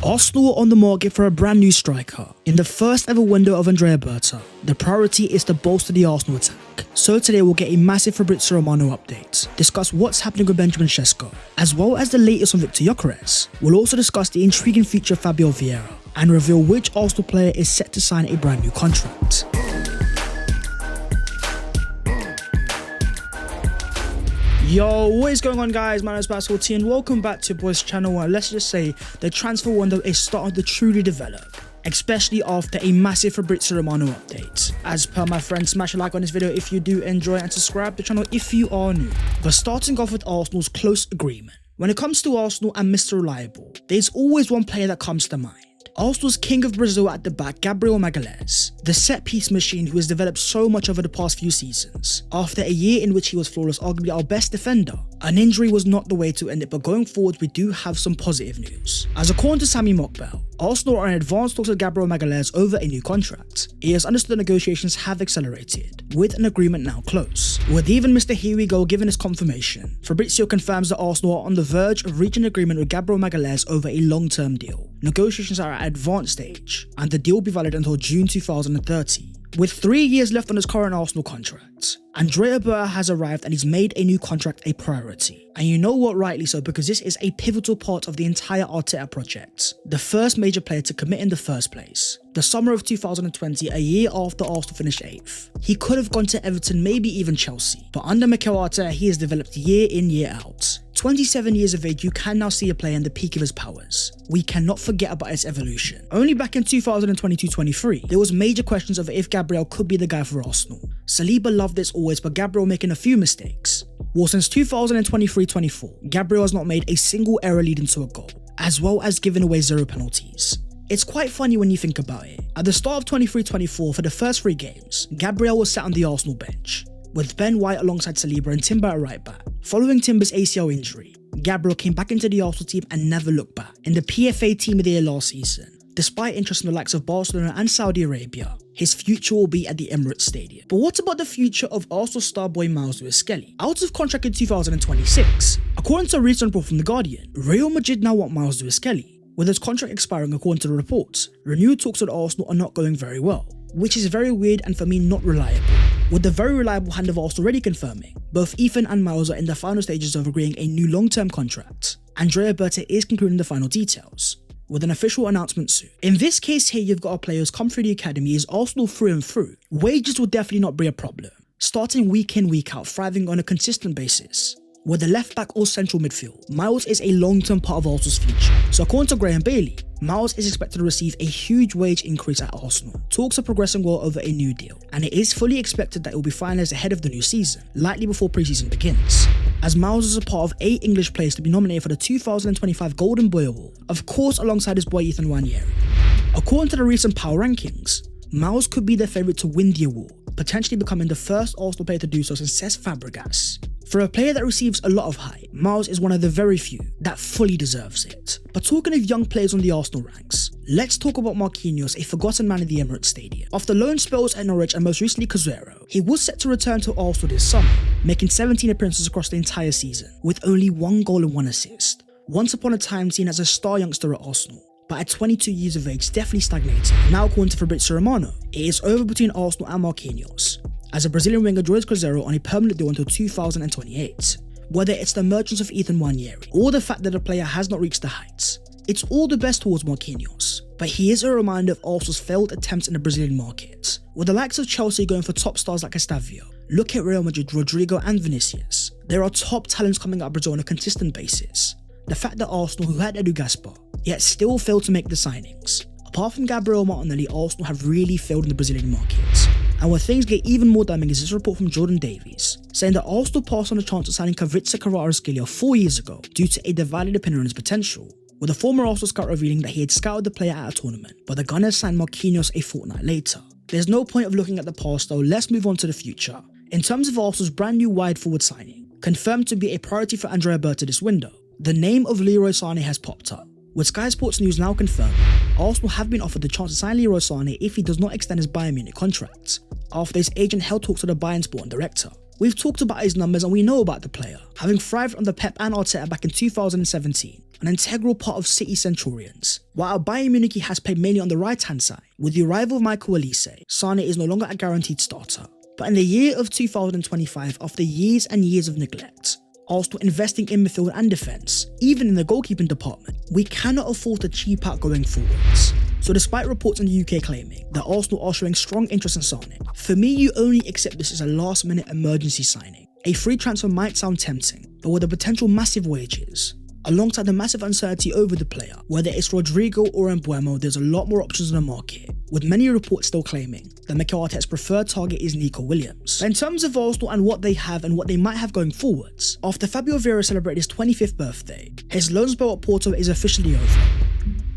Arsenal are on the market for a brand new striker. In the first ever window of Andrea Berta, the priority is to bolster the Arsenal attack. So today we'll get a massive Fabrizio Romano update, discuss what's happening with Benjamin Sesko, as well as the latest on Victor Gyökeres. We'll also discuss the intriguing future of Fabio Vieira, and reveal which Arsenal player is set to sign a brand new contract. Yo, what is going on guys? My name is Basketball T and welcome back to Boys Channel, and let's just say the transfer window is starting to truly develop, especially after a massive Fabrizio Romano update. As per my friend, smash a like on this video if you do enjoy and subscribe to the channel if you are new. But starting off with Arsenal's close agreement. When it comes to Arsenal and Mr. Reliable, there's always one player that comes to mind. Arsenal's king of Brazil at the back, Gabriel Magalhaes, the set-piece machine who has developed so much over the past few seasons. After a year in which he was flawless, arguably our best defender, an injury was not the way to end it, but going forward we do have some positive news. As according to Sammy Mokbel, Arsenal are in advanced talks with Gabriel Magalhaes over a new contract. It is understood the negotiations have accelerated, with an agreement now close. With even Mr. Here We Go giving his confirmation, Fabrizio confirms that Arsenal are on the verge of reaching an agreement with Gabriel Magalhaes over a long-term deal. Negotiations are at an advanced stage, and the deal will be valid until June 2030. With 3 years left on his current Arsenal contract, Andrea Berta has arrived and he's made a new contract a priority. And you know what, rightly so, because this is a pivotal part of the entire Arteta project. The first major player to commit in the first place. The summer of 2020, a year after Arsenal finished 8th. He could have gone to Everton, maybe even Chelsea. But under Mikel Arteta, he has developed year in, year out. 27 years of age, you can now see a player in the peak of his powers. We cannot forget about his evolution. Only back in 2022-23, there was major questions over if Gabriel could be the guy for Arsenal. Saliba loved this always, but Gabriel making a few mistakes. Well, since 2023-24, Gabriel has not made a single error leading to a goal, as well as giving away 0 penalties. It's quite funny when you think about it. At the start of 23-24, for the first 3 games, Gabriel was sat on the Arsenal bench, with Ben White alongside Saliba and Timber at right back. Following Timber's ACL injury, Gabriel came back into the Arsenal team and never looked back. In the PFA Team of the Year last season, despite interest in the likes of Barcelona and Saudi Arabia, his future will be at the Emirates Stadium. But what about the future of Arsenal star boy Miles Lewis-Skelly? Out of contract in 2026, according to a recent report from The Guardian, Real Madrid now want Miles Lewis-Skelly. With his contract expiring according to the reports, renewed talks with Arsenal are not going very well, which is very weird and for me not reliable. With the very reliable hand of Arsenal already confirming, both Ethan and Miles are in the final stages of agreeing a new long-term contract. Andrea Berta is concluding the final details, with an official announcement soon. In this case here, you've got a player who's come through the academy, is Arsenal through and through. Wages will definitely not be a problem, starting week in, week out, thriving on a consistent basis. With the left back or central midfield, Miles is a long-term part of Arsenal's future. So according to Graham Bailey, Miles is expected to receive a huge wage increase at Arsenal. Talks are progressing well over a new deal, and it is fully expected that it will be finalised ahead of the new season, likely before pre-season begins. As Miles is a part of 8 English players to be nominated for the 2025 Golden Boy Award, of course alongside his boy Ethan Nwaneri. According to the recent power rankings, Miles could be their favourite to win the award, potentially becoming the first Arsenal player to do so since Cesc Fabregas. For a player that receives a lot of hype, Miles is one of the very few that fully deserves it. But talking of young players on the Arsenal ranks, let's talk about Marquinhos, a forgotten man in the Emirates Stadium. After loan spells at Norwich and most recently Cruzeiro, he was set to return to Arsenal this summer, making 17 appearances across the entire season, with only 1 goal and 1 assist. Once upon a time seen as a star youngster at Arsenal, but at 22 years of age definitely stagnated. Now according to Fabrizio Romano, it is over between Arsenal and Marquinhos, as a Brazilian winger joins Cruzeiro on a permanent deal until 2028. Whether it's the emergence of Ethan Nwaneri or the fact that the player has not reached the heights, it's all the best towards Marquinhos. But he is a reminder of Arsenal's failed attempts in the Brazilian market. With the likes of Chelsea going for top stars like Estavio, look at Real Madrid, Rodrigo and Vinicius. There are top talents coming out of Brazil on a consistent basis. The fact that Arsenal, who had Edu Gaspar, yet still failed to make the signings. Apart from Gabriel Martinelli, Arsenal have really failed in the Brazilian market. And where things get even more damning is this report from Jordan Davies, saying that Arsenal passed on the chance of signing Kavritsa Kvaratskhelia 4 years ago due to a divided opinion on his potential, with a former Arsenal scout revealing that he had scouted the player at a tournament, but the Gunners signed Marquinhos a fortnight later. There's no point of looking at the past though, let's move on to the future. In terms of Arsenal's brand new wide forward signing, confirmed to be a priority for Andrea Berta this window, the name of Leroy Sané has popped up. With Sky Sports News now confirmed, Arsenal have been offered the chance to sign Leroy Sané if he does not extend his Bayern Munich contract, after his agent held talks with the Bayern Sporting director. We've talked about his numbers and we know about the player, having thrived under Pep and Arteta back in 2017, an integral part of City Centurions. While at Bayern Munich he has played mainly on the right hand side, with the arrival of Michael Olise, Sane is no longer a guaranteed starter. But in the year of 2025, after years and years of neglect, Arsenal investing in midfield and defence, even in the goalkeeping department, we cannot afford to cheap out going forwards. So despite reports in the UK claiming that Arsenal are showing strong interest in Sane, for me you only accept this as a last minute emergency signing. A free transfer might sound tempting, but with the potential massive wages, alongside the massive uncertainty over the player, whether it's Rodrigo or Mbeumo, there's a lot more options on the market, with many reports still claiming that Mikel Arteta's preferred target is Nico Williams. But in terms of Arsenal and what they have and what they might have going forwards, after Fabio Vieira celebrated his 25th birthday, his loan spell at Porto is officially over.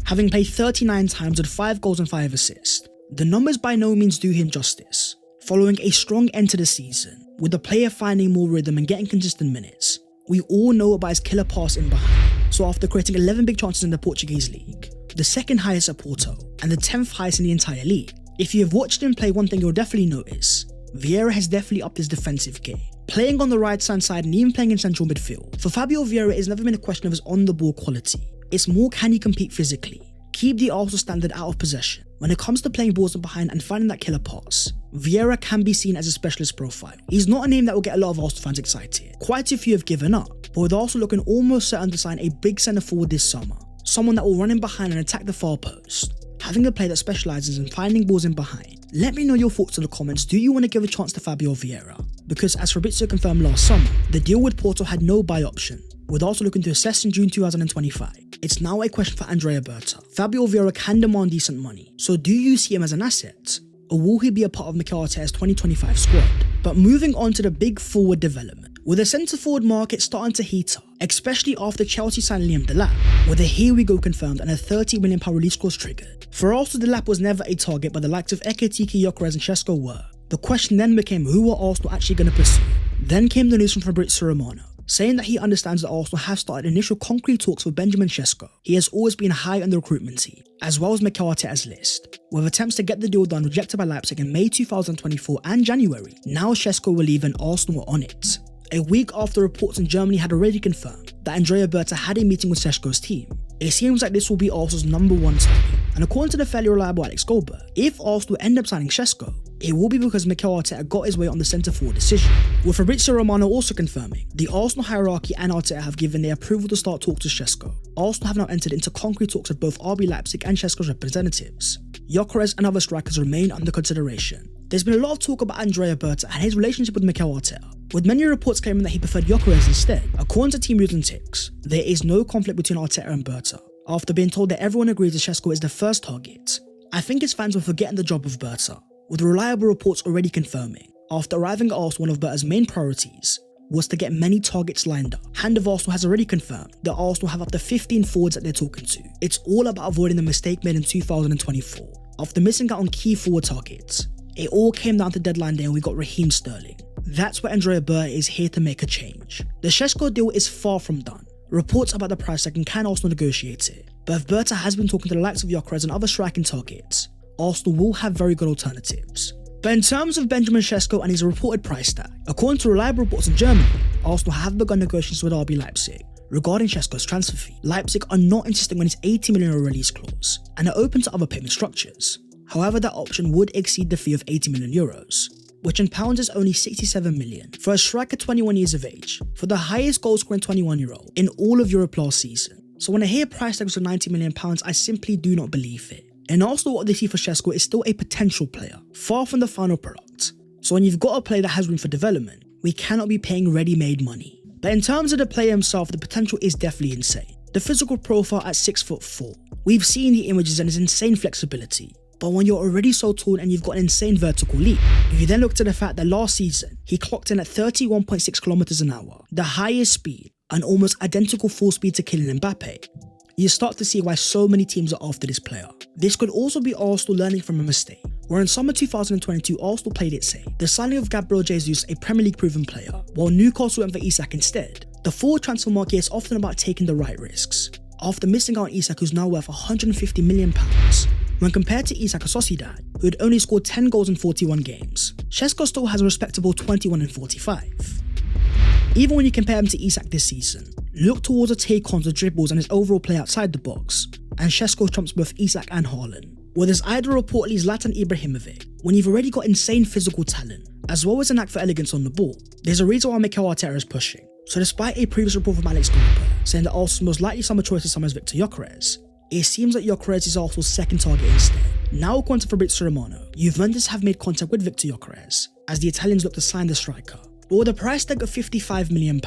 Having played 39 times with 5 goals and 5 assists, the numbers by no means do him justice. Following a strong end to the season, with the player finding more rhythm and getting consistent minutes, we all know about his killer pass in behind. So after creating 11 big chances in the Portuguese league, the second highest at Porto, and the 10th highest in the entire league, if you have watched him play, one thing you'll definitely notice, Vieira has definitely upped his defensive game. Playing on the right hand side and even playing in central midfield, for Fabio Vieira it's never been a question of his on the ball quality. It's more, can he compete physically, keep the Arsenal standard out of possession. When it comes to playing balls in behind and finding that killer pass, Vieira can be seen as a specialist profile. He's not a name that will get a lot of Arsenal fans excited. Quite a few have given up, but with Arsenal looking almost certain to sign a big centre forward this summer, someone that will run in behind and attack the far post, having a player that specialises in finding balls in behind. Let me know your thoughts in the comments. Do you want to give a chance to Fabio Vieira? Because as Fabrizio confirmed last summer, the deal with Porto had no buy option, with Arsenal looking to assess in June 2025. It's now a question for Andrea Berta. Fabio Vieira can demand decent money, so do you see him as an asset? Or will he be a part of Mikel Arteta's 2025 squad? But moving on to the big forward development, with the centre forward market starting to heat up, especially after Chelsea signed Liam Delap, with a here we go confirmed and a £30 million release clause triggered. For Arsenal, Delap was never a target, but the likes of Ekitike, Gyökeres and Sesko were. The question then became who were Arsenal actually going to pursue. Then came the news from Fabrizio Romano, saying that he understands that Arsenal have started initial concrete talks with Benjamin Sesko. He has always been high on the recruitment team, as well as Mikel Arteta's list, with attempts to get the deal done rejected by Leipzig in May 2024 and January. Now Sesko will leave and Arsenal were on it. A week after reports in Germany had already confirmed that Andrea Berta had a meeting with Sesko's team, it seems like this will be Arsenal's #1 target. And according to the fairly reliable Alex Goldberg, if Arsenal end up signing Sesko, it will be because Mikel Arteta got his way on the centre forward decision, with Fabrizio Romano also confirming the Arsenal hierarchy and Arteta have given their approval to start talks with Sesko. Arsenal have now entered into concrete talks with both RB Leipzig and Sesko's representatives. Gyökeres and other strikers remain under consideration. There's been a lot of talk about Andrea Berta and his relationship with Mikel Arteta, with many reports claiming that he preferred Gyökeres instead. According to Team News and Ticks, there is no conflict between Arteta and Berta, after being told that everyone agrees that Sesko is the first target. I think his fans were forgetting the job of Berta, with reliable reports already confirming, after arriving at Arsenal, one of Berta's main priorities was to get many targets lined up. Hand of Arsenal has already confirmed that Arsenal have up to 15 forwards that they're talking to. It's all about avoiding the mistake made in 2024. After missing out on key forward targets, it all came down to deadline day and we got Raheem Sterling. That's where Andrea Berta is here to make a change. The Sesko deal is far from done. Reports about the price tag and can Arsenal negotiate it, but if Berta has been talking to the likes of Gyökeres and other striking targets, Arsenal will have very good alternatives. But in terms of Benjamin Sesko and his reported price tag, according to reliable reports in Germany, Arsenal have begun negotiations with RB Leipzig regarding Sesko's transfer fee. Leipzig are not insisting on his €80 million release clause and are open to other payment structures. However, that option would exceed the fee of €80 million, which in pounds is only 67 million for a striker 21 years of age, for the highest goal scoring 21-year-old in all of Europe last season. So when I hear price tags of £90 million, I simply do not believe it. In Arsenal, what they see for Sesko is still a potential player, far from the final product. So when you've got a player that has room for development, we cannot be paying ready-made money. But in terms of the player himself, the potential is definitely insane. The physical profile at 6'4", we've seen the images and his insane flexibility. But when you're already so tall and you've got an insane vertical leap, if you then look to the fact that last season, he clocked in at 31.6 kilometers an hour, the highest speed, and almost identical full speed to Kylian Mbappe, you start to see why so many teams are after this player. This could also be Arsenal learning from a mistake, where in summer 2022 Arsenal played it safe, the signing of Gabriel Jesus, a Premier League proven player, while Newcastle went for Isak instead. The forward transfer market is often about taking the right risks. After missing out on Isak, who's now worth £150 million, when compared to Isak of Sociedad, who had only scored 10 goals in 41 games, Sesko still has a respectable 21 and 45. Even when you compare him to Isak this season, look towards the take-ons, the dribbles and his overall play outside the box, and Sesko trumps both Isak and Haaland. Well, there's either reportedly Zlatan Ibrahimovic, when you've already got insane physical talent, as well as a knack for elegance on the ball. There's a reason why Mikel Arteta is pushing. So despite a previous report from Alex Goldberg saying that Arsenal's most likely summer choice this summer is Victor Gyökeres, it seems that Gyökeres is Arsenal's second target instead. Now according to Fabrizio Romano, Juventus have made contact with Victor Gyökeres, as the Italians look to sign the striker. But with a price tag of £55 million,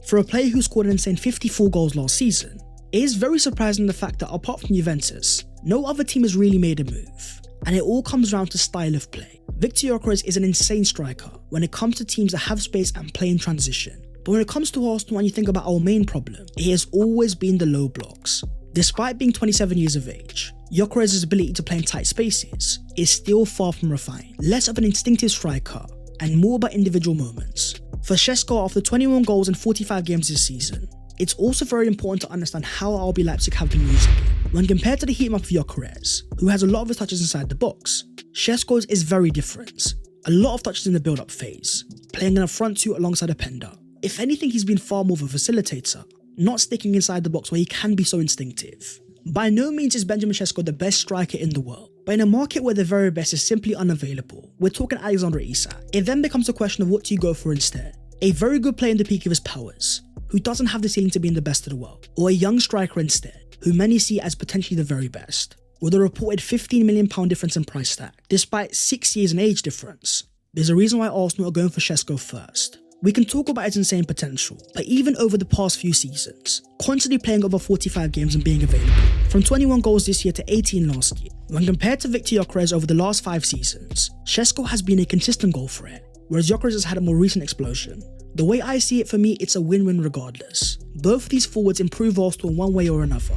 for a player who scored an insane 54 goals last season, it is very surprising the fact that apart from Juventus, no other team has really made a move. And it all comes down to style of play. Victor Gyökeres is an insane striker when it comes to teams that have space and play in transition. But when it comes to Arsenal and you think about our main problem, it has always been the low blocks. Despite being 27 years of age, Gyökeres' ability to play in tight spaces is still far from refined. Less of an instinctive striker and more about individual moments. For Sesko, after 21 goals in 45 games this season, it's also very important to understand how RB Leipzig have been using it. When compared to the heat map of Gyökeres, who has a lot of his touches inside the box, Sesko's is very different. A lot of touches in the build-up phase, playing in a front two alongside a Pender. If anything, he's been far more of a facilitator, not sticking inside the box where he can be so instinctive. By no means is Benjamin Sesko the best striker in the world, but in a market where the very best is simply unavailable, we're talking Alexander Isak. It then becomes a question of what do you go for instead? A very good player in the peak of his powers, who doesn't have the ceiling to be in the best of the world, or a young striker instead, who many see as potentially the very best. With a reported £15 million difference in price tag, despite 6 years in age difference, there's a reason why Arsenal are going for Sesko first. We can talk about his insane potential, but even over the past few seasons, constantly playing over 45 games and being available, from 21 goals this year to 18 last year, when compared to Victor Gyökeres over the last 5 seasons, Sesko has been a consistent goal threat, whereas Gyökeres has had a more recent explosion. The way I see it, for me, it's a win-win regardless. Both of these forwards improve Arsenal in one way or another.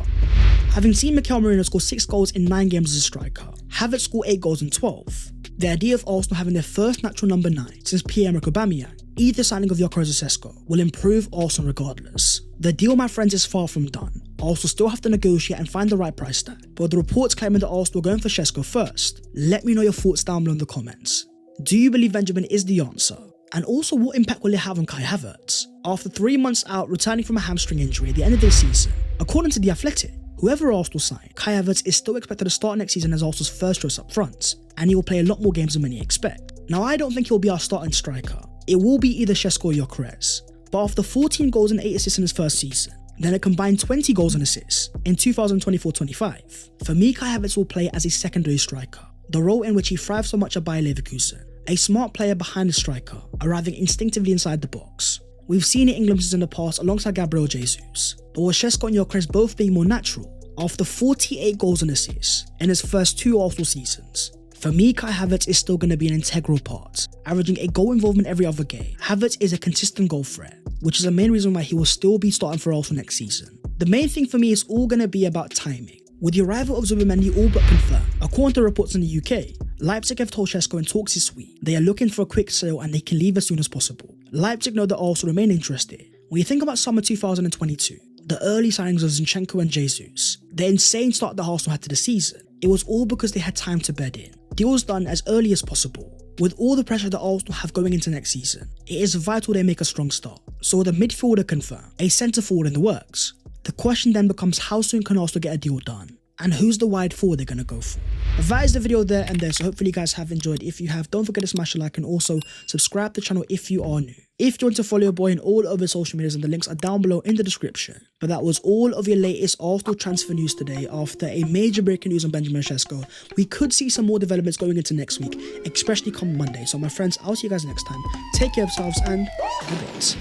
Having seen Mikel Merino score 6 goals in 9 games as a striker, Havertz score 8 goals in 12, the idea of Arsenal having their first natural number 9 since Pierre-Emerick Aubameyang, either signing of Gyökeres or Sesko, will improve Arsenal regardless. The deal, my friends, is far from done. Arsenal still have to negotiate and find the right price tag, but with the reports claiming that Arsenal are going for Sesko first, let me know your thoughts down below in the comments. Do you believe Benjamin is the answer? And also, what impact will it have on Kai Havertz? After 3 months out, returning from a hamstring injury at the end of this season, according to The Athletic, whoever Arsenal sign, Kai Havertz is still expected to start next season as Arsenal's first choice up front, and he will play a lot more games than many expect. Now, I don't think he'll be our starting striker. It will be either Sesko or Gyökeres, but after 14 goals and 8 assists in his first season, then a combined 20 goals and assists in 2024-25, for me, Kai Havertz will play as a secondary striker, the role in which he thrives so much at Bayer Leverkusen, a smart player behind the striker, arriving instinctively inside the box. We've seen it in glimpses in the past alongside Gabriel Jesus, but with Sesko and Gyökeres both being more natural, after 48 goals and assists in his first 2 Arsenal seasons, for me, Kai Havertz is still going to be an integral part, averaging a goal involvement every other game. Havertz is a consistent goal threat, which is the main reason why he will still be starting for Arsenal next season. The main thing for me is all going to be about timing. With the arrival of Zubimendi all but confirmed, according to reports in the UK, Leipzig have told Sesko in talks this week they are looking for a quick sale and they can leave as soon as possible. Leipzig know that Arsenal remain interested. When you think about summer 2022, the early signings of Zinchenko and Jesus, the insane start that Arsenal had to the season, it was all because they had time to bed in. Deals done as early as possible. With all the pressure that Arsenal have going into next season, it is vital they make a strong start. So with a midfielder confirmed, a centre forward in the works, the question then becomes how soon can Arsenal get a deal done? And who's the wide forward they're going to go for? That is the video there and there, so hopefully you guys have enjoyed. If you have, don't forget to smash a like and also subscribe to the channel if you are new. If you want to follow your boy on all over social medias, and the links are down below in the description. But that was all of your latest Arsenal transfer news today. After a major breaking news on Benjamin Sesko, we could see some more developments going into next week, especially come Monday. So my friends, I'll see you guys next time. Take care of yourselves and good days.